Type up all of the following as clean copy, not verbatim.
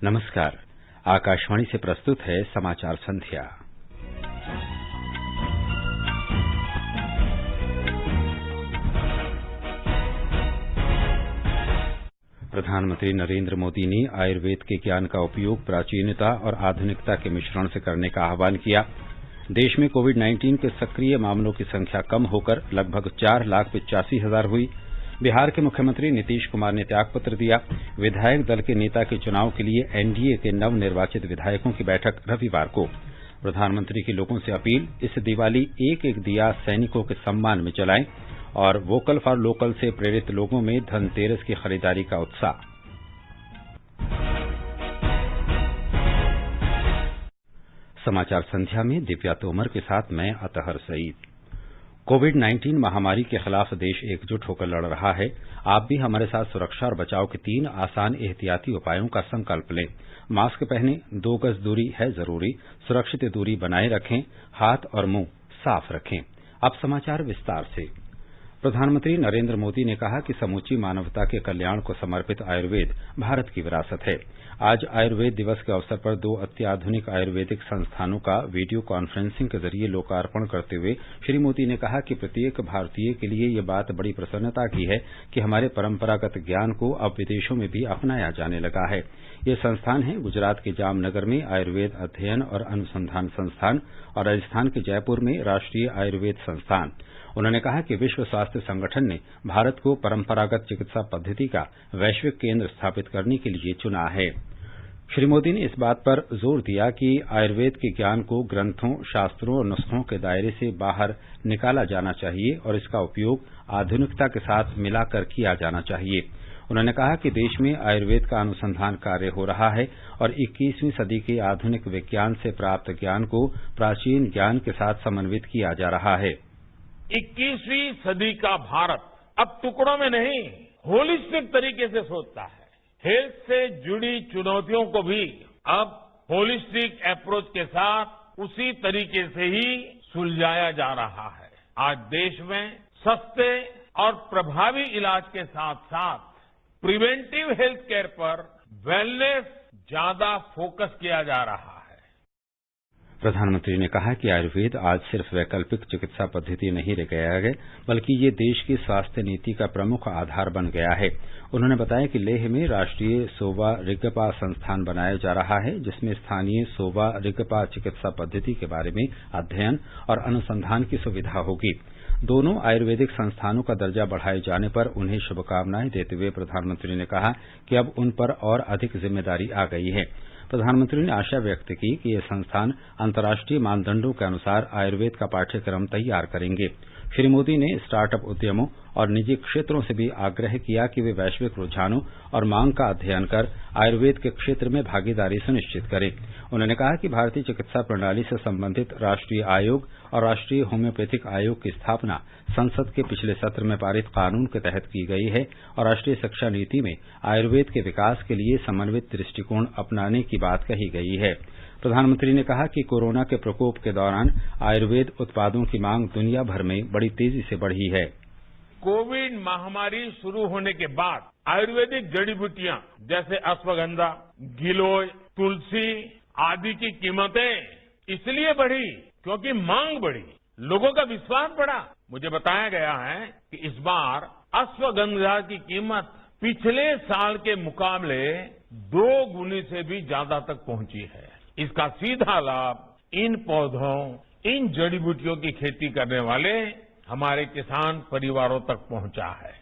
नमस्कार। आकाशवाणी से प्रस्तुत है समाचार संध्या। प्रधानमंत्री नरेंद्र मोदी ने आयुर्वेद के ज्ञान का उपयोग प्राचीनता और आधुनिकता के मिश्रण से करने का आह्वान किया। देश में कोविड-19 के सक्रिय मामलों की संख्या कम होकर लगभग 4,85,000 हुई। बिहार के मुख्यमंत्री नीतीश कुमार ने त्यागपत्र दिया। विधायक दल के नेता के चुनाव के लिए एनडीए के नवनिर्वाचित विधायकों की बैठक रविवार को। प्रधानमंत्री की लोगों से अपील, इस दिवाली एक एक दिया सैनिकों के सम्मान में जलाएं और वोकल फॉर लोकल से प्रेरित लोगों में धनतेरस की खरीदारी का उत्साह। समाचार संध्या में दिव्या तोमर के साथ मैं अतहर सईद। कोविड-19 महामारी के खिलाफ देश एकजुट होकर लड़ रहा है। आप भी हमारे साथ सुरक्षा और बचाव के 3 आसान एहतियाती उपायों का संकल्प लें। मास्क पहनें, 2 गज दूरी है जरूरी, सुरक्षित दूरी बनाए रखें, हाथ और मुंह साफ रखें। अब समाचार विस्तार से। प्रधानमंत्री नरेंद्र मोदी ने कहा कि समूची मानवता के कल्याण को समर्पित आयुर्वेद भारत की विरासत है। आज आयुर्वेद दिवस के अवसर पर 2 अत्याधुनिक आयुर्वेदिक संस्थानों का वीडियो कॉन्फ्रेंसिंग के जरिए लोकार्पण करते हुए श्री मोदी ने कहा कि प्रत्येक भारतीय के लिए ये बात बड़ी प्रसन्नता की है कि हमारे परंपरागत ज्ञान को अब विदेशों में भी अपनाया जाने लगा है। ये संस्थान हैं गुजरात के जामनगर में आयुर्वेद अध्ययन और अनुसंधान संस्थान और राजस्थान के जयपुर में राष्ट्रीय आयुर्वेद संस्थान। उन्होंने कहा कि विश्व स्वास्थ्य संगठन ने भारत को परंपरागत चिकित्सा पद्धति का वैश्विक केंद्र स्थापित करने के लिए चुना है। श्री मोदी ने इस बात पर जोर दिया कि आयुर्वेद के ज्ञान को ग्रंथों, शास्त्रों और नुस्खों के दायरे से बाहर निकाला जाना चाहिए और इसका उपयोग आधुनिकता के साथ मिलाकर किया जाना चाहिए। उन्होंने कहा कि देश में आयुर्वेद का अनुसंधान कार्य हो रहा है और 21वीं सदी के आधुनिक विज्ञान से प्राप्त ज्ञान को प्राचीन ज्ञान के साथ समन्वित किया जा रहा है। 21वीं सदी का भारत अब टुकड़ों में नहीं, होलिस्टिक तरीके से सोचता है। हेल्थ से जुड़ी चुनौतियों को भी अब होलिस्टिक अप्रोच के साथ उसी तरीके से ही सुलझाया जा रहा है। आज देश में सस्ते और प्रभावी इलाज के साथ साथ प्रिवेंटिव हेल्थ केयर पर वेलनेस ज्यादा फोकस किया जा रहा है। प्रधानमंत्री ने कहा कि आयुर्वेद आज सिर्फ वैकल्पिक चिकित्सा पद्धति नहीं रह गया है, बल्कि ये देश की स्वास्थ्य नीति का प्रमुख आधार बन गया है। उन्होंने बताया कि लेह में राष्ट्रीय सोवा रिगपा संस्थान बनाया जा रहा है, जिसमें स्थानीय सोवा रिगपा चिकित्सा पद्धति के बारे में अध्ययन और अनुसंधान की सुविधा होगी। दोनों आयुर्वेदिक संस्थानों का दर्जा बढ़ाए जाने पर उन्हें शुभकामनाएं देते हुए प्रधानमंत्री ने कहा कि अब उन पर और अधिक जिम्मेदारी आ गई है। प्रधानमंत्री ने आशा व्यक्त की कि ये संस्थान अंतर्राष्ट्रीय मानदंडों के अनुसार आयुर्वेद का पाठ्यक्रम तैयार करेंगे। श्री मोदी ने स्टार्टअप उद्यमों और निजी क्षेत्रों से भी आग्रह किया कि वे वैश्विक रुझानों और मांग का अध्ययन कर आयुर्वेद के क्षेत्र में भागीदारी सुनिश्चित करें। उन्होंने कहा कि भारतीय चिकित्सा प्रणाली से संबंधित राष्ट्रीय आयोग और राष्ट्रीय होम्योपैथिक आयोग की स्थापना संसद के पिछले सत्र में पारित कानून के तहत की गई है और राष्ट्रीय शिक्षा नीति में आयुर्वेद के विकास के लिए समन्वित दृष्टिकोण अपनाने की बात कही गई है। प्रधानमंत्री ने कहा कि कोरोना के प्रकोप के दौरान आयुर्वेद उत्पादों की मांग दुनिया भर में बड़ी तेजी से बढ़ी है। कोविड महामारी शुरू होने के बाद आयुर्वेदिक जड़ी बूटियां जैसे अश्वगंधा, गिलोय, तुलसी आदि की कीमतें इसलिए बढ़ी क्योंकि मांग बढ़ी, लोगों का विश्वास बढ़ा। मुझे बताया गया है कि इस बार अश्वगंधा की कीमत पिछले साल के मुकाबले 2 गुनी से भी ज्यादा तक पहुंची है। इसका सीधा लाभ इन पौधों, इन जड़ी बूटियों की खेती करने वाले हमारे किसान परिवारों तक पहुंचा है।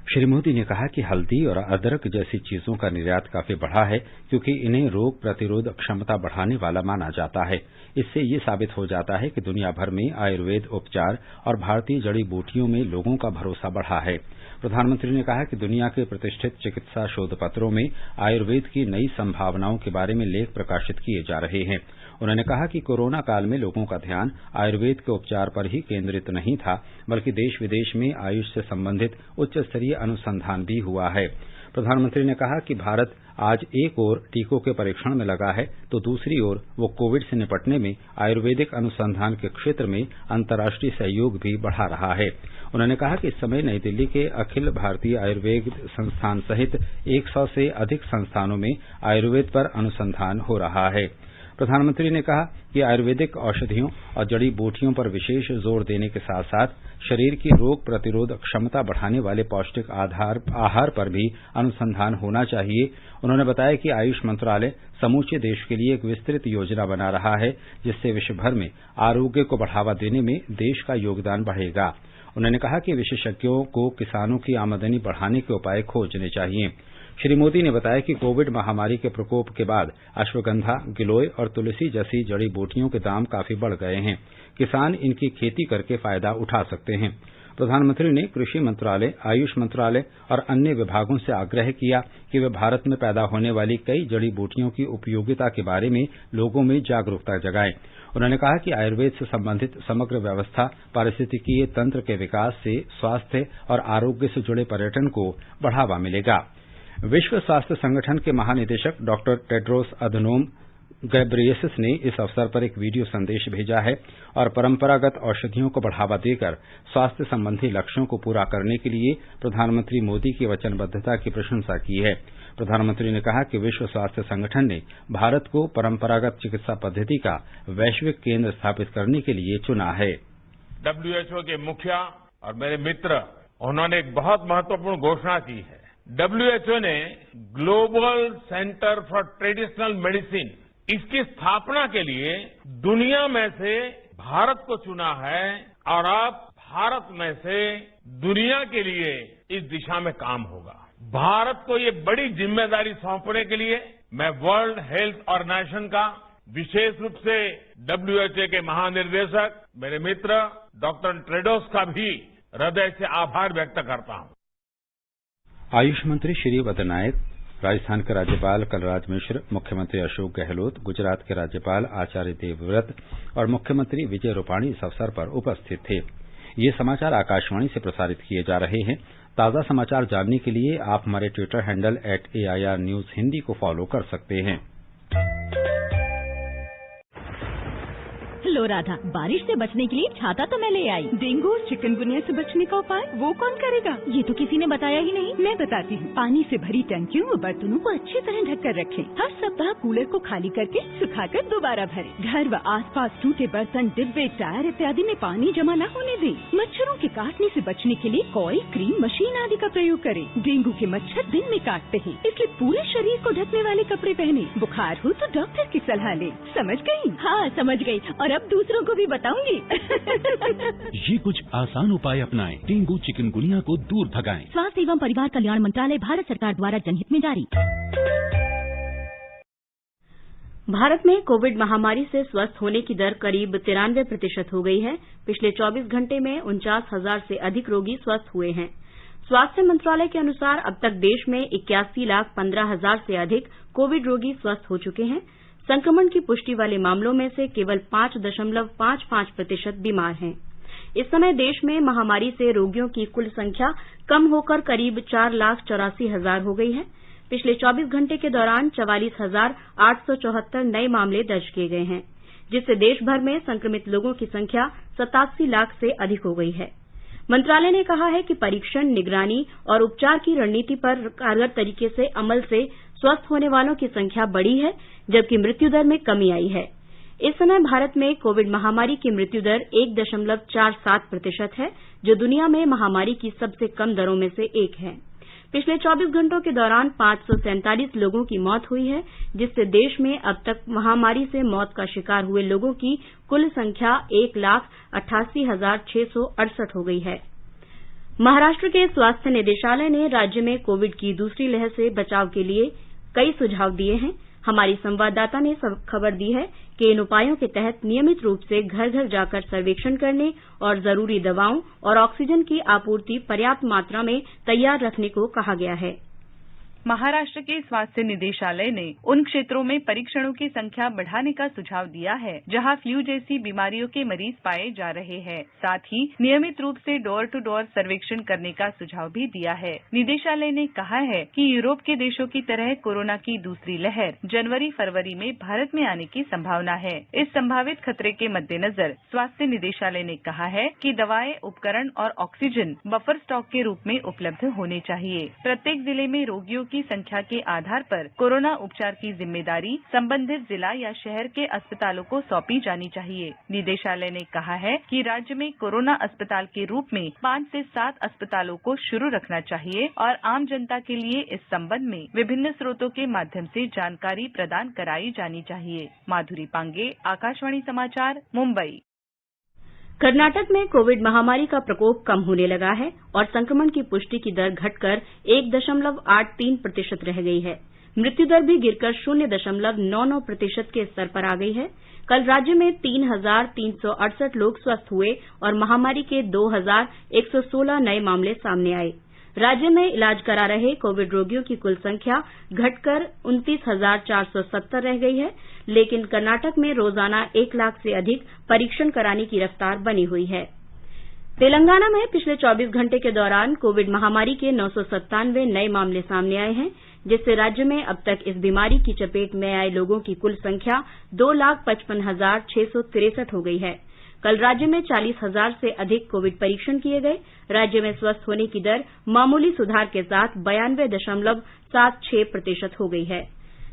श्री मोदी ने कहा कि हल्दी और अदरक जैसी चीजों का निर्यात काफी बढ़ा है क्योंकि इन्हें रोग प्रतिरोध क्षमता बढ़ाने वाला माना जाता है। इससे ये साबित हो जाता है कि दुनिया भर में आयुर्वेद उपचार और भारतीय जड़ी बूटियों में लोगों का भरोसा बढ़ा है। प्रधानमंत्री ने कहा कि दुनिया के प्रतिष्ठित चिकित्सा शोध पत्रों में आयुर्वेद की नई संभावनाओं के बारे में लेख प्रकाशित किए जा रहे हैं। उन्होंने कहा कि कोरोना काल में लोगों का ध्यान आयुर्वेद के उपचार पर ही केंद्रित नहीं था, बल्कि देश विदेश में आयुष से संबंधित उच्च स्तरीय अनुसंधान भी हुआ है। प्रधानमंत्री ने कहा कि भारत आज एक ओर टीकों के परीक्षण में लगा है तो दूसरी ओर वो कोविड से निपटने में आयुर्वेदिक अनुसंधान के क्षेत्र में अंतर्राष्ट्रीय सहयोग भी बढ़ा रहा है। उन्होंने कहा कि इस समय नई दिल्ली के अखिल भारतीय आयुर्वेद संस्थान सहित 100 से अधिक संस्थानों में आयुर्वेद पर अनुसंधान हो रहा है। प्रधानमंत्री ने कहा कि आयुर्वेदिक औषधियों और जड़ी बूटियों पर विशेष जोर देने के साथ साथ शरीर की रोग प्रतिरोध क्षमता बढ़ाने वाले पौष्टिक आहार पर भी अनुसंधान होना चाहिए। उन्होंने बताया कि आयुष मंत्रालय समूचे देश के लिए एक विस्तृत योजना बना रहा है जिससे विश्व भर में आरोग्य को बढ़ावा देने में देश का योगदान बढ़ेगा। उन्होंने कहा कि विशेषज्ञों को किसानों की आमदनी बढ़ाने के उपाय खोजने चाहिए। श्री मोदी ने बताया कि कोविड महामारी के प्रकोप के बाद अश्वगंधा, गिलोय और तुलसी जैसी जड़ी बूटियों के दाम काफी बढ़ गए हैं। किसान इनकी खेती करके फायदा उठा सकते हैं। प्रधानमंत्री ने कृषि मंत्रालय, आयुष मंत्रालय और अन्य विभागों से आग्रह किया कि वे भारत में पैदा होने वाली कई जड़ी बूटियों की उपयोगिता के बारे में लोगों में जागरूकता जगाएं। उन्होंने कहा कि आयुर्वेद से संबंधित समग्र व्यवस्था पारिस्थितिकीय तंत्र के विकास से स्वास्थ्य और आरोग्य से जुड़े पर्यटन को बढ़ावा मिलेगा। विश्व स्वास्थ्य संगठन के महानिदेशक डॉक्टर टेड्रोस अधनोम गैब्रियेसस ने इस अवसर पर एक वीडियो संदेश भेजा है और परंपरागत औषधियों को बढ़ावा देकर स्वास्थ्य संबंधी लक्ष्यों को पूरा करने के लिए प्रधानमंत्री मोदी की वचनबद्धता की प्रशंसा की है। प्रधानमंत्री ने कहा कि विश्व स्वास्थ्य संगठन ने भारत को परंपरागत चिकित्सा पद्धति का वैश्विक केंद्र स्थापित करने के लिए चुना है। WHO के मुखिया और मेरे मित्र, उन्होंने एक बहुत महत्वपूर्ण घोषणा की है। WHO ने global centre for traditional medicine, इसकी स्थापना के लिए दुनिया में से भारत को चुना है और अब भारत में से दुनिया के लिए इस दिशा में काम होगा। भारत को ये बड़ी जिम्मेदारी सौंपने के लिए मैं वर्ल्ड हेल्थ ऑर्गेनाइजेशन का, विशेष रूप से WHO के महानिर्देशक, मेरे मित्र डॉक्टर टेड्रोस का भी हृदय से आभार व्यक्त करता हूं। आयुष मंत्री श्रीपद नायक, राजस्थान के राज्यपाल कलराज मिश्र, मुख्यमंत्री अशोक गहलोत, गुजरात के राज्यपाल आचार्य देवव्रत और मुख्यमंत्री विजय रूपाणी इस अवसर पर उपस्थित थे। ये समाचार आकाशवाणी से प्रसारित किए जा रहे हैं। ताजा समाचार जानने के लिए आप हमारे Twitter handle @AIR News Hindi को फॉलो कर सकते हैं। लो राधा, बारिश से बचने के लिए छाता तो मैं ले आई। डेंगू और चिकनगुनिया से बचने का उपाय वो कौन करेगा? ये तो किसी ने बताया ही नहीं। मैं बताती हूँ। पानी से भरी टंकियों और बर्तनों को अच्छी तरह ढककर रखें। हर सप्ताह कूलर को खाली करके सुखाकर दोबारा भरें। घर व आसपास टूटे बर्तन, डिब्बे, टायर इत्यादि में पानी जमा न होने दें। मच्छरों के काटने से बचने के लिए कॉइल, क्रीम, मशीन आदि का प्रयोग करें। डेंगू के मच्छर दिन में काटते हैं, इसलिए पूरे शरीर को ढकने वाले कपड़े पहने। बुखार हो तो डॉक्टर की सलाह ले। समझ गयी? हाँ, समझ गई और अब दूसरों को भी बताऊंगी। ये कुछ आसान उपाय अपनाएं, डेंगू चिकनगुनिया को दूर भगाएं। स्वास्थ्य एवं परिवार कल्याण मंत्रालय, भारत सरकार द्वारा जनहित में जारी। भारत में कोविड महामारी से स्वस्थ होने की दर करीब 93% हो गई है। पिछले 24 घंटे में 49,000 से अधिक रोगी स्वस्थ हुए हैं। स्वास्थ्य मंत्रालय के अनुसार अब तक देश में 81,15,000 से अधिक कोविड रोगी स्वस्थ हो चुके हैं। संक्रमण की पुष्टि वाले मामलों में से केवल 5.55% बीमार हैं। इस समय देश में महामारी से रोगियों की कुल संख्या कम होकर करीब 4,84,000 हो गई है। पिछले 24 घंटे के दौरान 44,874 नए मामले दर्ज किए गए हैं, जिससे देश भर में संक्रमित लोगों की संख्या 87 लाख से अधिक हो गई है। मंत्रालय ने कहा है कि परीक्षण, निगरानी और उपचार की रणनीति पर कारगर तरीके से अमल से स्वस्थ होने वालों की संख्या बढ़ी है, जबकि मृत्यु दर में कमी आई है। इस समय भारत में कोविड महामारी की मृत्यु दर 1.47% है, जो दुनिया में महामारी की सबसे कम दरों में से एक है। पिछले 24 घंटों के दौरान 547 लोगों की मौत हुई है, जिससे देश में अब तक महामारी से मौत का शिकार हुए लोगों की कुल संख्या 1,88,668 हो गई है। महाराष्ट्र के स्वास्थ्य निदेशालय ने राज्य में कोविड की दूसरी लहर से बचाव के लिए कई सुझाव दिए हैं। हमारी संवाददाता ने खबर दी है कि इन उपायों के तहत नियमित रूप से घर घर जाकर सर्वेक्षण करने और जरूरी दवाओं और ऑक्सीजन की आपूर्ति पर्याप्त मात्रा में तैयार रखने को कहा गया है। महाराष्ट्र के स्वास्थ्य निदेशालय ने उन क्षेत्रों में परीक्षणों की संख्या बढ़ाने का सुझाव दिया है जहां फ्लू जैसी बीमारियों के मरीज पाए जा रहे हैं। साथ ही नियमित रूप से डोर टू डोर सर्वेक्षण करने का सुझाव भी दिया है। निदेशालय ने कहा है कि यूरोप के देशों की तरह कोरोना की दूसरी लहर जनवरी-फरवरी में भारत में आने की संभावना है। इस संभावित खतरे के मद्देनजर स्वास्थ्य निदेशालय ने कहा है कि दवाएं, उपकरण और ऑक्सीजन बफर स्टॉक के रूप में उपलब्ध होने चाहिए। प्रत्येक जिले में रोगियों की संख्या के आधार पर कोरोना उपचार की जिम्मेदारी संबंधित जिला या शहर के अस्पतालों को सौंपी जानी चाहिए। निदेशालय ने कहा है कि राज्य में कोरोना अस्पताल के रूप में 5 से 7 अस्पतालों को शुरू रखना चाहिए और आम जनता के लिए इस संबंध में विभिन्न स्रोतों के माध्यम से जानकारी प्रदान कराई जानी चाहिए। माधुरी पांगे, आकाशवाणी समाचार, मुंबई। कर्नाटक में कोविड महामारी का प्रकोप कम होने लगा है और संक्रमण की पुष्टि की दर घटकर 1.83% रह गई है। मृत्यु दर भी गिरकर 0.99% के स्तर पर आ गई है। कल राज्य में 3,368 लोग स्वस्थ हुए और महामारी के 2,116 नए मामले सामने आए। राज्य में इलाज करा रहे कोविड रोगियों की कुल संख्या घटकर 29,470 रह गई है, लेकिन कर्नाटक में रोजाना 1 लाख से अधिक परीक्षण कराने की रफ्तार बनी हुई है। तेलंगाना में पिछले 24 घंटे के दौरान कोविड महामारी के 997 नए मामले सामने आए हैं, जिससे राज्य में अब तक इस बीमारी की चपेट में आए लोगों की कुल संख्या 2,55,663 हो गई है। कल राज्य में 40,000 से अधिक कोविड परीक्षण किए गए। राज्य में स्वस्थ होने की दर मामूली सुधार के साथ 92.76% हो गई है।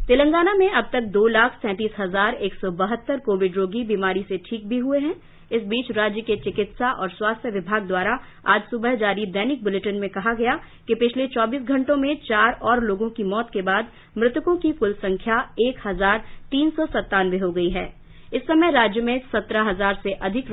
तेलंगाना में अब तक 2,37,172 कोविड रोगी बीमारी से ठीक भी हुए हैं। इस बीच राज्य के चिकित्सा और स्वास्थ्य विभाग द्वारा आज सुबह जारी दैनिक बुलेटिन में कहा गया कि पिछले 24 घंटों में 4 और लोगों की मौत के बाद मृतकों की कुल संख्या 1,397 हो गई है। इस समय राज्य में 17,000 से अधिक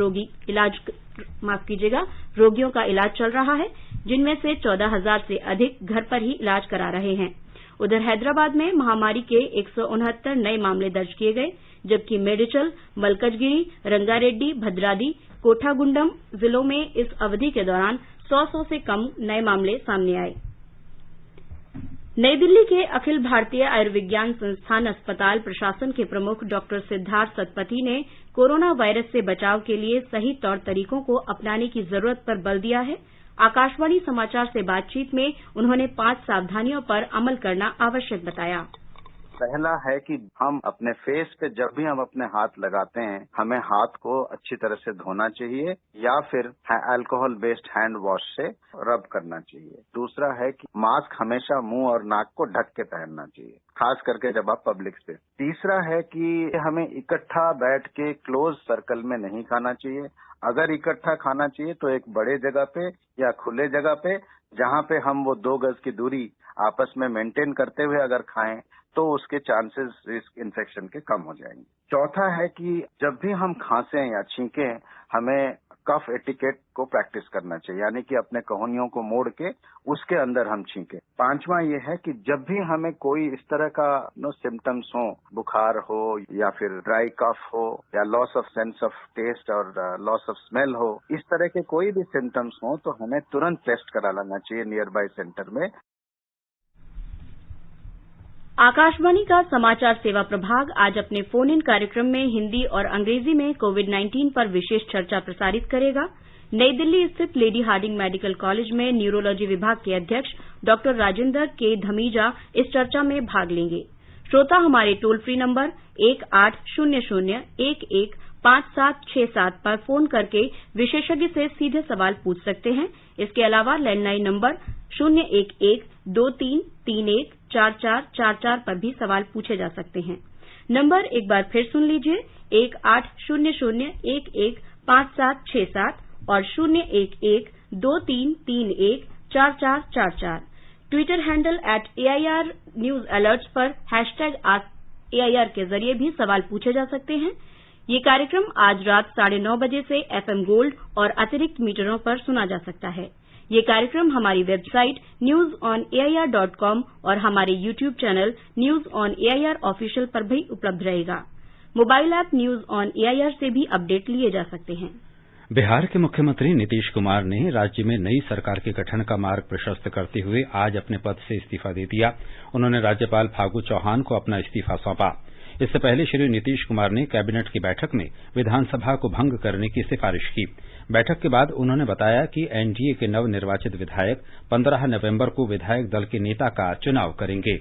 रोगियों का इलाज चल रहा है, जिनमें से 14,000 से अधिक घर पर ही इलाज करा रहे हैं। उधर हैदराबाद में महामारी के 169 नए मामले दर्ज किए गए, जबकि मेडिचल, मलकजगिरी, रंगारेड्डी, भद्राद्री, कोठागुंडम जिलों में इस अवधि के दौरान 100 से कम नए मामले सामने आए। नई दिल्ली के अखिल भारतीय आयुर्विज्ञान संस्थान अस्पताल प्रशासन के प्रमुख डॉक्टर सिद्धार्थ सतपथी ने कोरोना वायरस से बचाव के लिए सही तौर तरीकों को अपनाने की जरूरत पर बल दिया है। आकाशवाणी समाचार से बातचीत में उन्होंने 5 सावधानियों पर अमल करना आवश्यक बताया। पहला है कि हम अपने फेस पे जब भी हम अपने हाथ लगाते हैं, हमें हाथ को अच्छी तरह से धोना चाहिए या फिर अल्कोहल बेस्ड हैंड वॉश से रब करना चाहिए। दूसरा है कि मास्क हमेशा मुंह और नाक को ढक के पहनना चाहिए, खास करके जब आप पब्लिक से। तीसरा है कि हमें इकट्ठा बैठ के क्लोज सर्कल में नहीं खाना चाहिए। अगर इकट्ठा खाना चाहिए तो एक बड़े जगह पे या खुले जगह पे, जहां पे हम वो 2 गज की दूरी आपस में मेंटेन करते हुए अगर खाएं तो उसके चांसेस रिस्क इन्फेक्शन के कम हो जाएंगे। चौथा है कि जब भी हम खांसें या छींकें, हमें कफ एटिकेट को प्रैक्टिस करना चाहिए, यानी कि अपने कोहनियों को मोड़ के उसके अंदर हम छींकें। 5वां ये है कि जब भी हमें कोई इस तरह का सिम्टम्स हो, बुखार हो या फिर ड्राई कफ हो या loss of sense of taste और लॉस ऑफ स्मेल हो, इस तरह के कोई भी सिम्टम्स हो तो हमें तुरंत टेस्ट करा लेना चाहिए नियर बाय सेंटर में। आकाशवाणी का समाचार सेवा प्रभाग आज अपने फोन इन कार्यक्रम में हिंदी और अंग्रेजी में कोविड-19 पर विशेष चर्चा प्रसारित करेगा। नई दिल्ली स्थित लेडी हार्डिंग मेडिकल कॉलेज में न्यूरोलॉजी विभाग के अध्यक्ष डॉक्टर राजेंद्र के धमीजा इस चर्चा में भाग लेंगे। श्रोता हमारे टोल फ्री नंबर 1800-115767 पर फोन करके विशेषज्ञ से सीधे सवाल पूछ सकते हैं। इसके अलावा लैंडलाइन नंबर 011-2331-4444 पर भी सवाल पूछे जा सकते हैं। नंबर एक बार फिर सुन लीजिए, 1800-115767 और 011-2331-4444। Twitter handle @AIR news alerts पर #AIR के जरिए भी सवाल पूछे जा सकते हैं। ये कार्यक्रम आज रात 9:30 बजे से FM गोल्ड और अतिरिक्त मीटरों पर सुना जा सकता है। ये कार्यक्रम हमारी वेबसाइट newsonair.com और हमारे YouTube channel news on AIR official पर भी उपलब्ध रहेगा। Mobile app news on AIR से भी अपडेट लिए जा सकते हैं। बिहार के मुख्यमंत्री नीतीश कुमार ने राज्य में नई सरकार के गठन का मार्ग प्रशस्त करते हुए आज अपने पद से इस्तीफा दे दिया। उन्होंने राज्यपाल फागू चौहान को अपना इस्तीफा सौंपा। इससे पहले श्री नीतीश कुमार ने कैबिनेट की बैठक में विधानसभा को भंग करने की सिफारिश की। बैठक के बाद उन्होंने बताया कि एनडीए के नवनिर्वाचित विधायक 15 नवंबर को विधायक दल के नेता का चुनाव करेंगे।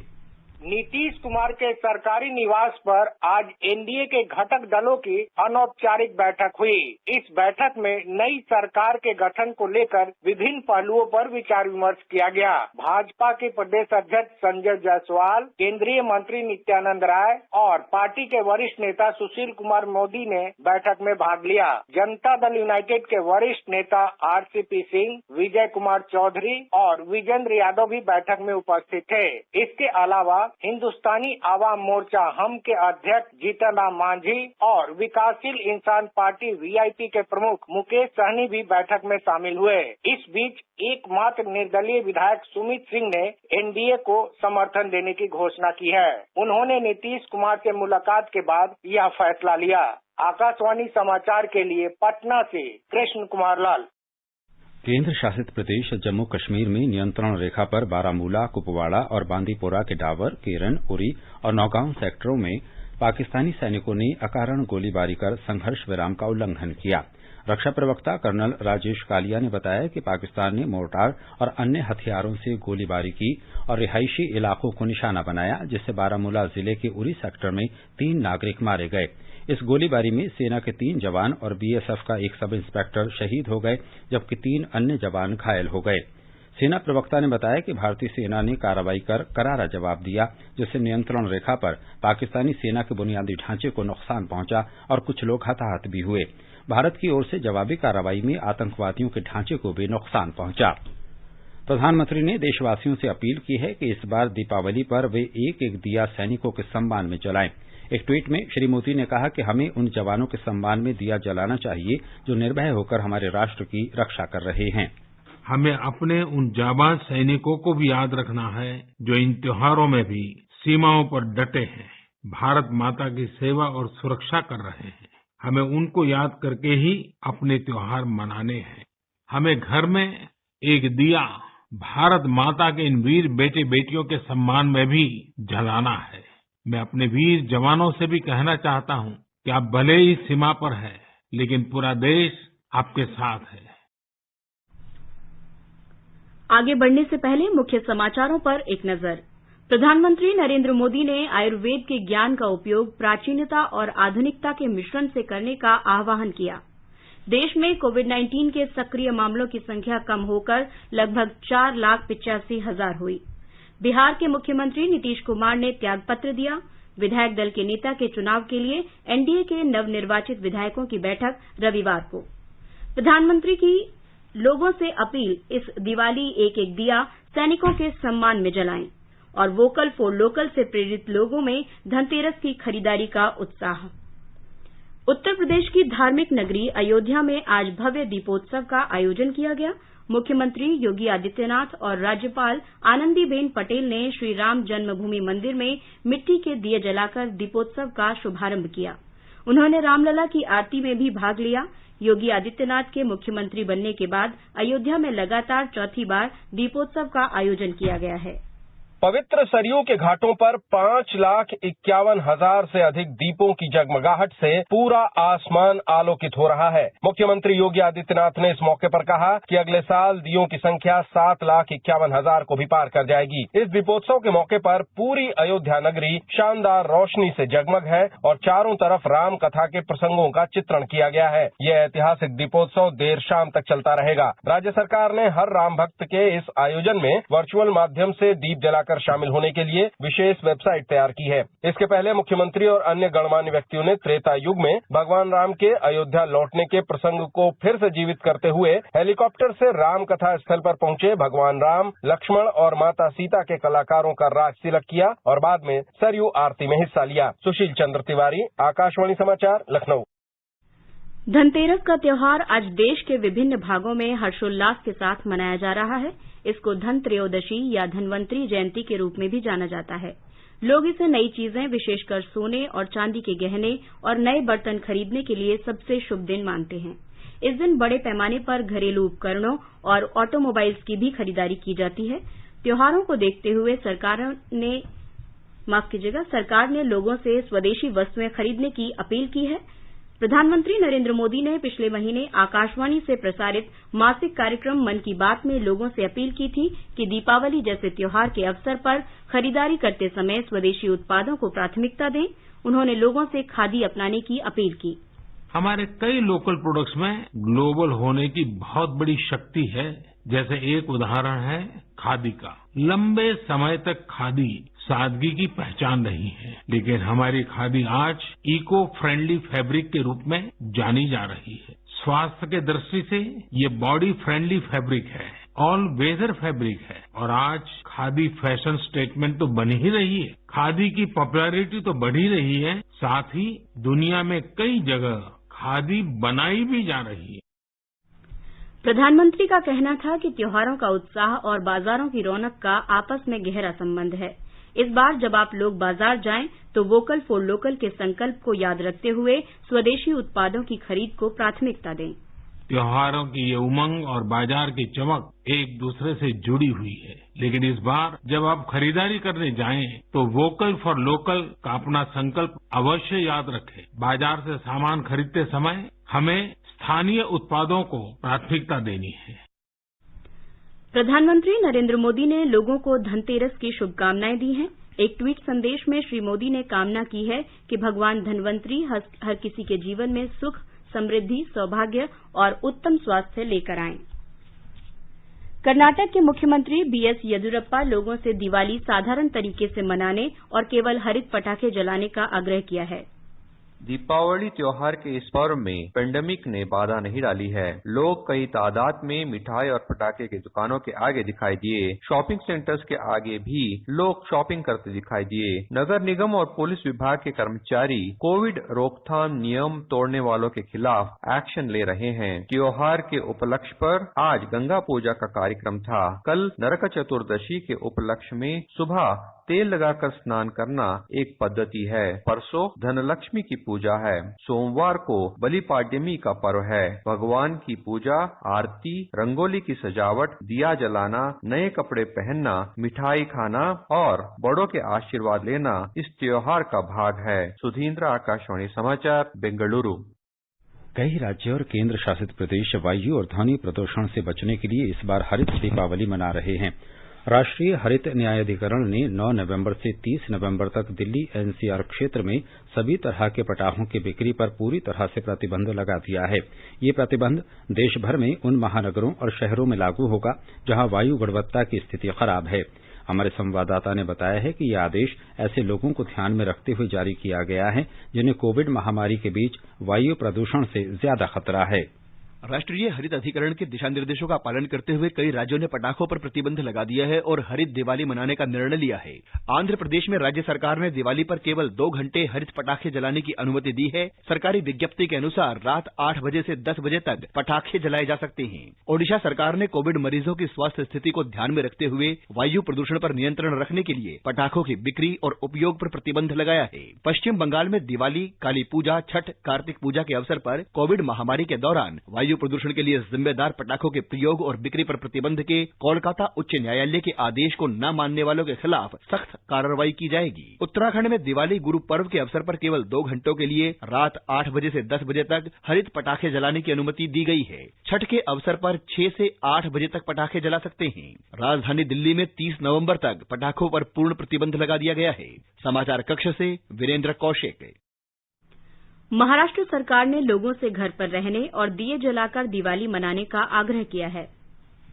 नीतीश कुमार के सरकारी निवास पर आज एनडीए के घटक दलों की अनौपचारिक बैठक हुई। इस बैठक में नई सरकार के गठन को लेकर विभिन्न पहलुओं पर विचार विमर्श किया गया। भाजपा के प्रदेश अध्यक्ष संजय जायसवाल, केंद्रीय मंत्री नित्यानंद राय और पार्टी के वरिष्ठ नेता सुशील कुमार मोदी ने बैठक में भाग लिया। जनता दल यूनाइटेड के वरिष्ठ नेता आरसीपी सिंह, विजय कुमार चौधरी और विजेंद्र यादव भी बैठक में उपस्थित थे। इसके अलावा हिंदुस्तानी आवाम मोर्चा हम के अध्यक्ष जीतन राम मांझी और विकासशील इंसान पार्टी वीआईपी के प्रमुख मुकेश सहनी भी बैठक में शामिल हुए। इस बीच एकमात्र निर्दलीय विधायक सुमित सिंह ने एनडीए को समर्थन देने की घोषणा की है। उन्होंने नीतीश कुमार से मुलाकात के बाद यह फैसला लिया। आकाशवाणी समाचार के लिए पटना से कृष्ण कुमार लाल। केंद्र शासित प्रदेश जम्मू कश्मीर में नियंत्रण रेखा पर बारामूला, कुपवाड़ा और बांदीपोरा के डावर, केरन, उरी और नौगांव सेक्टरों में पाकिस्तानी सैनिकों ने अकारण गोलीबारी कर संघर्ष विराम का उल्लंघन किया। रक्षा प्रवक्ता कर्नल राजेश कालिया ने बताया कि पाकिस्तान ने मोर्टार और अन्य हथियारों से गोलीबारी की और रिहायशी इलाकों को निशाना बनाया, जिससे बारामूला जिले के उरी सेक्टर में 3 नागरिक मारे गए। इस गोलीबारी में सेना के 3 जवान और बीएसएफ का एक सब इंस्पेक्टर शहीद हो गए, जबकि 3 अन्य जवान घायल हो गए। सेना प्रवक्ता ने बताया कि भारतीय सेना ने कार्रवाई कर करारा जवाब दिया, जिससे नियंत्रण रेखा पर पाकिस्तानी सेना के बुनियादी ढांचे को नुकसान पहुंचा और कुछ लोग हताहत भी हुए। भारत की ओर से जवाबी कार्रवाई में आतंकवादियों के ढांचे को भी नुकसान पहुंचा। प्रधानमंत्री ने देशवासियों से अपील की है कि इस बार दीपावली पर वे एक दिया सैनिकों के सम्मान में जलाएं। एक ट्वीट में श्री मोदी ने कहा कि हमें उन जवानों के सम्मान में दिया जलाना चाहिए जो निर्भय होकर हमारे राष्ट्र की रक्षा कर रहे हैं। हमें अपने उन जाबाज सैनिकों को भी याद रखना है जो इन त्योहारों में भी सीमाओं पर डटे हैं, भारत माता की सेवा और सुरक्षा कर रहे हैं। हमें उनको याद करके ही अपने त्योहार मनाने हैं। हमें घर में एक दिया भारत माता के इन वीर बेटे बेटियों के सम्मान में भी जलाना है। मैं अपने वीर जवानों से भी कहना चाहता हूं कि आप भले ही सीमा पर हैं, लेकिन पूरा देश आपके साथ है। आगे बढ़ने से पहले मुख्य समाचारों पर एक नजर। प्रधानमंत्री नरेंद्र मोदी ने आयुर्वेद के ज्ञान का उपयोग प्राचीनता और आधुनिकता के मिश्रण से करने का आह्वान किया। देश में कोविड-19 के सक्रिय मामलों की संख्या कम होकर लगभग 4,85,000 हुई। बिहार के मुख्यमंत्री नीतीश कुमार ने त्यागपत्र दिया। विधायक दल के नेता के चुनाव के लिए एनडीए के नवनिर्वाचित विधायकों की बैठक रविवार को। प्रधानमंत्री की लोगों से अपील, इस दिवाली एक दिया सैनिकों के सम्मान में जलाएं और वोकल फॉर लोकल से प्रेरित लोगों में धनतेरस की खरीदारी का उत्साह। उत्तर प्रदेश की धार्मिक नगरी अयोध्या में आज भव्य दीपोत्सव का आयोजन किया गया। मुख्यमंत्री योगी आदित्यनाथ और राज्यपाल आनंदीबेन पटेल ने श्री राम जन्मभूमि मंदिर में मिट्टी के दिए जलाकर दीपोत्सव का शुभारंभ किया। उन्होंने रामलला की आरती में भी भाग लिया। योगी आदित्यनाथ के मुख्यमंत्री बनने के बाद अयोध्या में लगातार चौथी बार दीपोत्सव का आयोजन किया गया है। पवित्र सरयू के घाटों पर 5,51,000 से अधिक दीपों की जगमगाहट से पूरा आसमान आलोकित हो रहा है। मुख्यमंत्री योगी आदित्यनाथ ने इस मौके पर कहा कि अगले साल दियों की संख्या 7,51,000 को भी पार कर जाएगी। इस दीपोत्सव के मौके पर पूरी अयोध्या नगरी शानदार रोशनी से जगमग है और चारों तरफ राम कथा के प्रसंगों का चित्रण किया गया है। यह ऐतिहासिक दीपोत्सव देर शाम तक चलता रहेगा। राज्य सरकार ने हर राम भक्त के इस आयोजन में वर्चुअल माध्यम से दीप जलाकर शामिल होने के लिए विशेष वेबसाइट तैयार की है। इसके पहले मुख्यमंत्री और अन्य गणमान्य व्यक्तियों ने त्रेता युग में भगवान राम के अयोध्या लौटने के प्रसंग को फिर से जीवित करते हुए हेलीकॉप्टर से राम कथा स्थल पर पहुंचे भगवान राम, लक्ष्मण और माता सीता के कलाकारों का राज तिलक किया और बाद में सरयू आरती में हिस्सा लिया। सुशील चंद्र तिवारी, आकाशवाणी समाचार, लखनऊ। धनतेरस का त्योहार आज देश के विभिन्न भागों में हर्षोल्लास के साथ मनाया जा रहा है। इसको धन त्रयोदशी या धनवंतरी जयंती के रूप में भी जाना जाता है। लोग इसे नई चीजें, विशेषकर सोने और चांदी के गहने और नए बर्तन खरीदने के लिए सबसे शुभ दिन मानते हैं। इस दिन बड़े पैमाने पर घरेलू उपकरणों और ऑटोमोबाइल्स की भी खरीदारी की जाती है। त्योहारों को देखते हुए सरकार ने लोगों से स्वदेशी वस्तुएं खरीदने की अपील की है। प्रधानमंत्री नरेंद्र मोदी ने पिछले महीने आकाशवाणी से प्रसारित मासिक कार्यक्रम मन की बात में लोगों से अपील की थी कि दीपावली जैसे त्योहार के अवसर पर खरीदारी करते समय स्वदेशी उत्पादों को प्राथमिकता दें। उन्होंने लोगों से खादी अपनाने की अपील की। हमारे कई लोकल प्रोडक्ट्स में ग्लोबल होने की बहुत बड़ी शक्ति है। जैसे एक उदाहरण है खादी का। लंबे समय तक खादी सादगी की पहचान रही है, लेकिन हमारी खादी आज इको फ्रेंडली फैब्रिक के रूप में जानी जा रही है। स्वास्थ्य के दृष्टि से ये बॉडी फ्रेंडली फैब्रिक है, ऑल वेदर फैब्रिक है और आज खादी फैशन स्टेटमेंट तो बन ही रही है। खादी की पॉपुलैरिटी तो बढ़ ही रही है, साथ ही दुनिया में कई जगह खादी बनाई भी जा रही है। प्रधानमंत्री का कहना था कि त्योहारों का उत्साह और बाजारों की रौनक का आपस में गहरा संबंध है। इस बार जब आप लोग बाजार जाएं तो वोकल फॉर लोकल के संकल्प को याद रखते हुए स्वदेशी उत्पादों की खरीद को प्राथमिकता दें। त्योहारों की ये उमंग और बाजार की चमक एक दूसरे से जुड़ी हुई है, लेकिन इस बार जब आप खरीदारी करने जाएं तो वोकल फॉर लोकल का अपना संकल्प अवश्य याद रखें। बाजार से सामान खरीदते समय हमें स्थानीय उत्पादों को प्राथमिकता देनी है। प्रधानमंत्री नरेंद्र मोदी ने लोगों को धनतेरस की शुभकामनाएं दी हैं। एक ट्वीट संदेश में श्री मोदी ने कामना की है कि भगवान धनवंतरी हर किसी के जीवन में सुख, समृद्धि, सौभाग्य और उत्तम स्वास्थ्य लेकर आएं। कर्नाटक के मुख्यमंत्री बीएस येदियुरप्पा लोगों से दिवाली साधारण तरीके से मनाने और केवल हरित पटाखे जलाने का आग्रह किया है। दीपावली त्योहार के इस पर्व में पेंडेमिक ने बाधा नहीं डाली है। लोग कई तादाद में मिठाई और पटाखे की दुकानों के आगे दिखाई दिए। शॉपिंग सेंटर्स के आगे भी लोग शॉपिंग करते दिखाई दिए। नगर निगम और पुलिस विभाग के कर्मचारी कोविड रोकथाम नियम तोड़ने वालों के खिलाफ एक्शन ले रहे हैं। त्योहार के उपलक्ष्य पर आज गंगा पूजा का कार्यक्रम था। कल नरक चतुर्दशी के उपलक्ष्य में सुबह तेल लगाकर स्नान करना एक पद्धति है। परसों धनलक्ष्मी की पूजा है। सोमवार को बलि पाड्यमी का पर्व है। भगवान की पूजा, आरती, रंगोली की सजावट, दिया जलाना, नए कपड़े पहनना, मिठाई खाना और बड़ों के आशीर्वाद लेना इस त्योहार का भाग है। सुधींद्र, आकाशवाणी समाचार, बेंगलुरु। कई राज्य और केंद्र शासित प्रदेश वायु और ध्वनि प्रदूषण से बचने के लिए इस बार हरित दीपावली मना रहे हैं। राष्ट्रीय हरित न्यायाधिकरण ने 9 नवंबर से 30 नवंबर तक दिल्ली एनसीआर क्षेत्र में सभी तरह के पटाखों की बिक्री पर पूरी तरह से प्रतिबंध लगा दिया है। ये प्रतिबंध देश भर में उन महानगरों और शहरों में लागू होगा जहां वायु गुणवत्ता की स्थिति खराब है। हमारे संवाददाता ने बताया है कि यह आदेश ऐसे लोगों को ध्यान में रखते हुए जारी किया गया है जिन्हें कोविड महामारी के बीच वायु प्रदूषण से ज्यादा खतरा है। राष्ट्रीय हरित अधिकरण के दिशा निर्देशों का पालन करते हुए कई राज्यों ने पटाखों पर प्रतिबंध लगा दिया है और हरित दिवाली मनाने का निर्णय लिया है। आंध्र प्रदेश में राज्य सरकार ने दिवाली पर केवल 2 घंटे हरित पटाखे जलाने की अनुमति दी है। सरकारी विज्ञप्ति के अनुसार रात 8 बजे से 10 बजे तक पटाखे जलाए जा सकते हैं। ओडिशा सरकार ने कोविड मरीजों की स्वास्थ्य स्थिति को ध्यान में रखते हुए वायु प्रदूषण पर नियंत्रण रखने के लिए पटाखों की बिक्री और उपयोग पर प्रतिबंध लगाया है। पश्चिम बंगाल में दिवाली, काली पूजा, छठ, कार्तिक पूजा के अवसर पर कोविड महामारी के दौरान वायु प्रदूषण के लिए जिम्मेदार पटाखों के प्रयोग और बिक्री पर प्रतिबंध के कोलकाता उच्च न्यायालय के आदेश को न मानने वालों के खिलाफ सख्त कार्रवाई की जाएगी। उत्तराखंड में दिवाली गुरु पर्व के अवसर पर केवल 2 घंटों के लिए रात 8 बजे से 10 बजे तक हरित पटाखे जलाने की अनुमति दी गई है। छठ के अवसर पर 6 से 8 बजे तक पटाखे जला सकते हैं। राजधानी दिल्ली में 30 नवंबर तक पटाखों पर पूर्ण प्रतिबंध लगा दिया गया है। समाचार कक्ष से वीरेंद्र कौशिक। महाराष्ट्र सरकार ने लोगों से घर पर रहने और दिए जलाकर दिवाली मनाने का आग्रह किया है।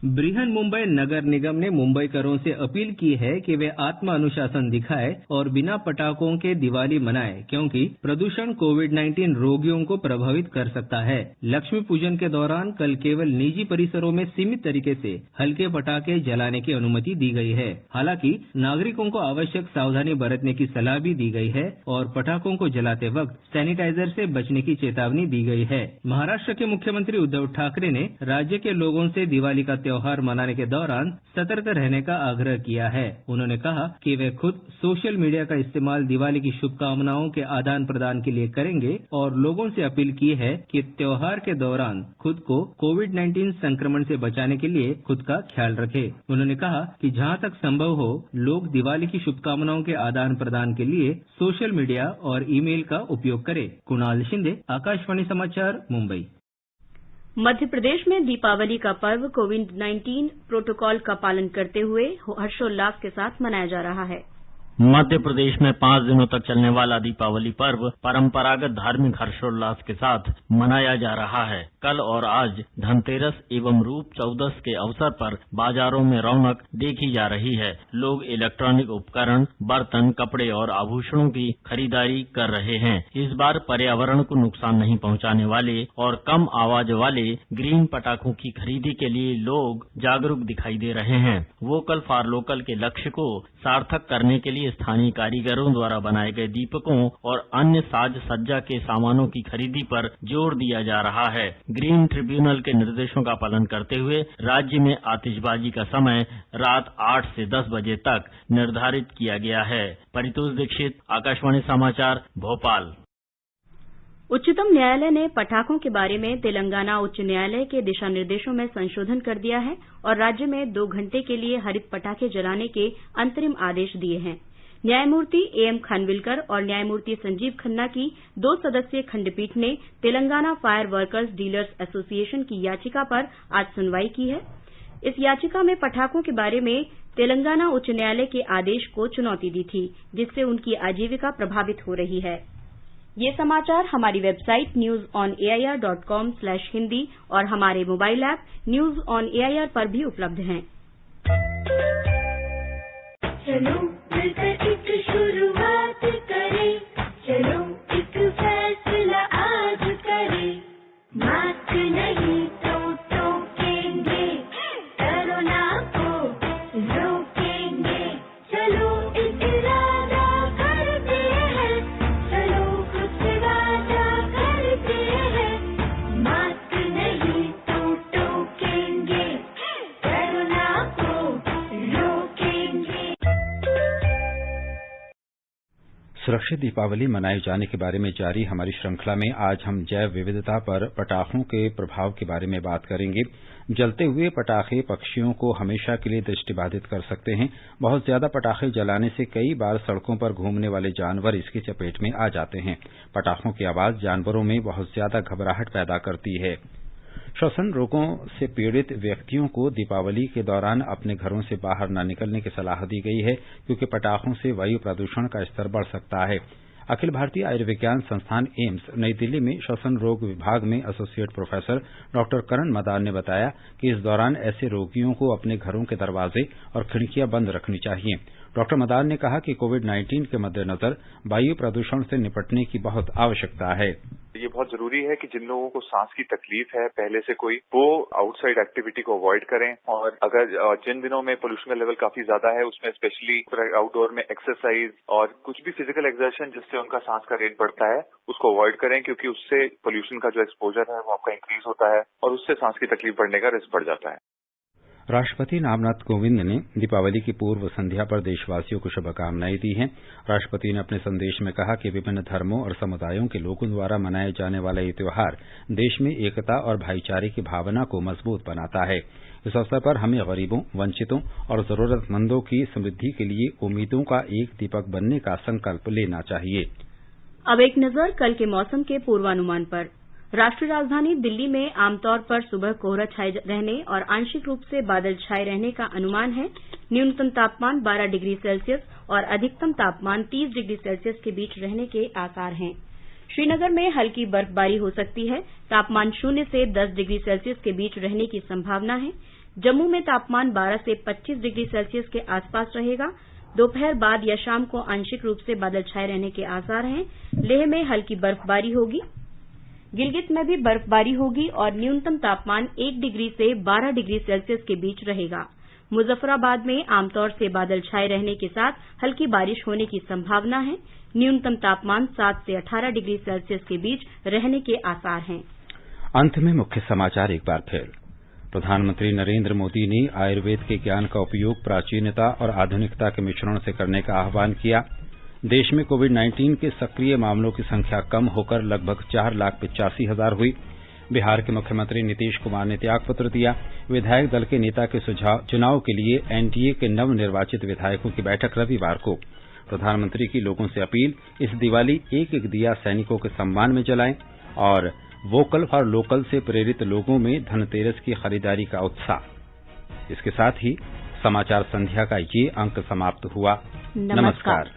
बृहन मुंबई नगर निगम ने मुंबईकरों से अपील की है कि वे आत्म अनुशासन दिखाएं और बिना पटाखों के दिवाली मनाएं, क्योंकि प्रदूषण कोविड-19 रोगियों को प्रभावित कर सकता है। लक्ष्मी पूजन के दौरान कल केवल निजी परिसरों में सीमित तरीके से हल्के पटाखे जलाने की अनुमति दी गई है। हालांकि नागरिकों को आवश्यक सावधानी बरतने की सलाह भी दी गई है और पटाखों को जलाते वक्त सैनिटाइजर से बचने की चेतावनी दी गई है। महाराष्ट्र के मुख्यमंत्री उद्धव ठाकरे ने राज्य के लोगों से दिवाली का त्योहार मनाने के दौरान सतर्क रहने का आग्रह किया है। उन्होंने कहा कि वे खुद सोशल मीडिया का इस्तेमाल दिवाली की शुभकामनाओं के आदान प्रदान के लिए करेंगे और लोगों से अपील की है कि त्योहार के दौरान खुद को कोविड-19 संक्रमण से बचाने के लिए खुद का ख्याल रखें। उन्होंने कहा कि जहां तक संभव हो लोग दिवाली की शुभकामनाओं के आदान प्रदान के लिए सोशल मीडिया और ईमेल का उपयोग करें। कुणाल शिंदे, आकाशवाणी समाचार, मुंबई। मध्य प्रदेश में दीपावली का पर्व कोविड-19 प्रोटोकॉल का पालन करते हुए हर्षोल्लास के साथ मनाया जा रहा है। मध्य प्रदेश में 5 दिनों तक चलने वाला दीपावली पर्व परंपरागत धार्मिक हर्षोल्लास के साथ मनाया जा रहा है। कल और आज धनतेरस एवं रूप चौदस के अवसर पर बाजारों में रौनक देखी जा रही है। लोग इलेक्ट्रॉनिक उपकरण, बर्तन, कपड़े और आभूषणों की खरीदारी कर रहे हैं। इस बार पर्यावरण को नुकसान नहीं पहुंचाने वाले और कम आवाज वाले ग्रीन पटाखों की खरीदी के लिए लोग जागरूक दिखाई दे रहे हैं। वोकल फॉर लोकल के लक्ष्य को सार्थक करने के लिए स्थानीय कारीगरों द्वारा बनाए गए दीपकों और अन्य साज सज्जा के सामानों की खरीदी पर जोर दिया जा रहा है। ग्रीन ट्रिब्यूनल के निर्देशों का पालन करते हुए राज्य में आतिशबाजी का समय रात 8 से 10 बजे तक निर्धारित किया गया है। परितोष दीक्षित, आकाशवाणी समाचार, भोपाल। उच्चतम न्यायालय ने पटाखों के बारे में तेलंगाना उच्च न्यायालय के दिशा निर्देशों में संशोधन कर दिया है और राज्य में 2 घंटे के लिए हरित पटाखे जलाने के अंतरिम आदेश दिए हैं। न्यायमूर्ति एएम खानविलकर और न्यायमूर्ति संजीव खन्ना की 2 सदस्यीय खंडपीठ ने Telangana fire workers dealers association की याचिका पर आज सुनवाई की है। इस याचिका में पटाखों के बारे में तेलंगाना उच्च न्यायालय के आदेश को चुनौती दी थी, जिससे उनकी आजीविका प्रभावित हो रही है। ये समाचार हमारी वेबसाइट newsonair.com/hindi और हमारे mobile app news on AIR पर भी उपलब्ध हैं। चलो मिलकर एक शुरुआत करें, चलो एक फैसला आज करें, मास्क नहीं तो टोकेंगे, कोरोना को रोकेंगे, चलो एक इरादा करते हैं, चलो खुद से वादा करते हैं, मास्क नहीं तो टोकेंगे, कोरोना को रोकेंगे। सुरक्षित दीपावली मनाए जाने के बारे में जारी हमारी श्रृंखला में आज हम जैव विविधता पर पटाखों के प्रभाव के बारे में बात करेंगे। जलते हुए पटाखे पक्षियों को हमेशा के लिए दृष्टिबाधित कर सकते हैं। बहुत ज्यादा पटाखे जलाने से कई बार सड़कों पर घूमने वाले जानवर इसकी चपेट में आ जाते हैं। पटाखों की आवाज जानवरों में बहुत ज्यादा घबराहट पैदा करती है। श्वसन रोगों से पीड़ित व्यक्तियों को दीपावली के दौरान अपने घरों से बाहर न निकलने की सलाह दी गई है, क्योंकि पटाखों से वायु प्रदूषण का स्तर बढ़ सकता है। अखिल भारतीय आयुर्विज्ञान संस्थान एम्स नई दिल्ली में श्वसन रोग विभाग में एसोसिएट प्रोफेसर डॉक्टर करण मदान ने बताया कि इस दौरान ऐसे रोगियों को अपने घरों के दरवाजे और खिड़कियां बंद रखनी चाहिए। डॉक्टर मदान ने कहा कि कोविड-19 के मद्देनजर वायु प्रदूषण से निपटने की बहुत आवश्यकता है। ये बहुत जरूरी है कि जिन लोगों को सांस की तकलीफ है पहले से कोई, वो आउटसाइड एक्टिविटी को अवॉइड करें, और अगर जिन दिनों में पोल्यूशन का लेवल काफी ज्यादा है उसमें स्पेशली आउटडोर में एक्सरसाइज और कुछ भी फिजिकल एक्सर्शन जिससे उनका सांस का रेट बढ़ता है उसको अवॉइड करें, क्योंकि उससे पोल्यूशन का जो एक्सपोजर है वो आपका इंक्रीज होता है और उससे सांस की तकलीफ बढ़ने का रिस्क बढ़ जाता है। राष्ट्रपति रामनाथ कोविंद ने दीपावली की पूर्व संध्या पर देशवासियों को शुभकामनाएं दी हैं। राष्ट्रपति ने अपने संदेश में कहा कि विभिन्न धर्मों और समुदायों के लोगों द्वारा मनाए जाने वाला ये त्योहार देश में एकता और भाईचारे की भावना को मजबूत बनाता है। इस अवसर पर हमें गरीबों, वंचितों और जरूरतमंदों की समृद्धि के लिए उम्मीदों का एक दीपक बनने का संकल्प लेना चाहिए। अब एक नजर कल के मौसम के पूर्वानुमान पर। राष्ट्रीय राजधानी दिल्ली में आमतौर पर सुबह कोहरा छाये रहने और आंशिक रूप से बादल छाये रहने का अनुमान है। न्यूनतम तापमान 12 डिग्री सेल्सियस और अधिकतम तापमान 30 डिग्री सेल्सियस के बीच रहने के आसार हैं। श्रीनगर में हल्की बर्फबारी हो सकती है। तापमान 0 से 10 डिग्री सेल्सियस के बीच रहने की संभावना है। जम्मू में तापमान 12 से 25 डिग्री सेल्सियस के आसपास रहेगा। दोपहर बाद या शाम को आंशिक रूप से बादल छाये रहने के आसार हैं। लेह में हल्की बर्फबारी होगी। गिलगित में भी बर्फबारी होगी और न्यूनतम तापमान 1 डिग्री से 12 डिग्री सेल्सियस के बीच रहेगा। मुजफ्फराबाद में आमतौर से बादल छाये रहने के साथ हल्की बारिश होने की संभावना है। न्यूनतम तापमान 7 से 18 डिग्री सेल्सियस के बीच रहने के आसार हैं। अंत में मुख्य समाचार एक बार फिर। प्रधानमंत्री नरेंद्र मोदी ने आयुर्वेद के ज्ञान का उपयोग प्राचीनता और आधुनिकता के मिश्रण से करने का आह्वान किया। देश में कोविड-19 के सक्रिय मामलों की संख्या कम होकर लगभग 4,85,000 हुई। बिहार के मुख्यमंत्री नीतीश कुमार ने त्यागपत्र दिया। विधायक दल के नेता के सुझाव चुनाव के लिए एनडीए के नवनिर्वाचित विधायकों की बैठक रविवार को। प्रधानमंत्री की लोगों से अपील, इस दिवाली एक एक दिया सैनिकों के सम्मान में जलाएं और वोकल फॉर लोकल से प्रेरित लोगों में धनतेरस की खरीदारी का उत्साह। इसके साथ ही समाचार संध्या का ये अंक समाप्त हुआ। नमस्कार।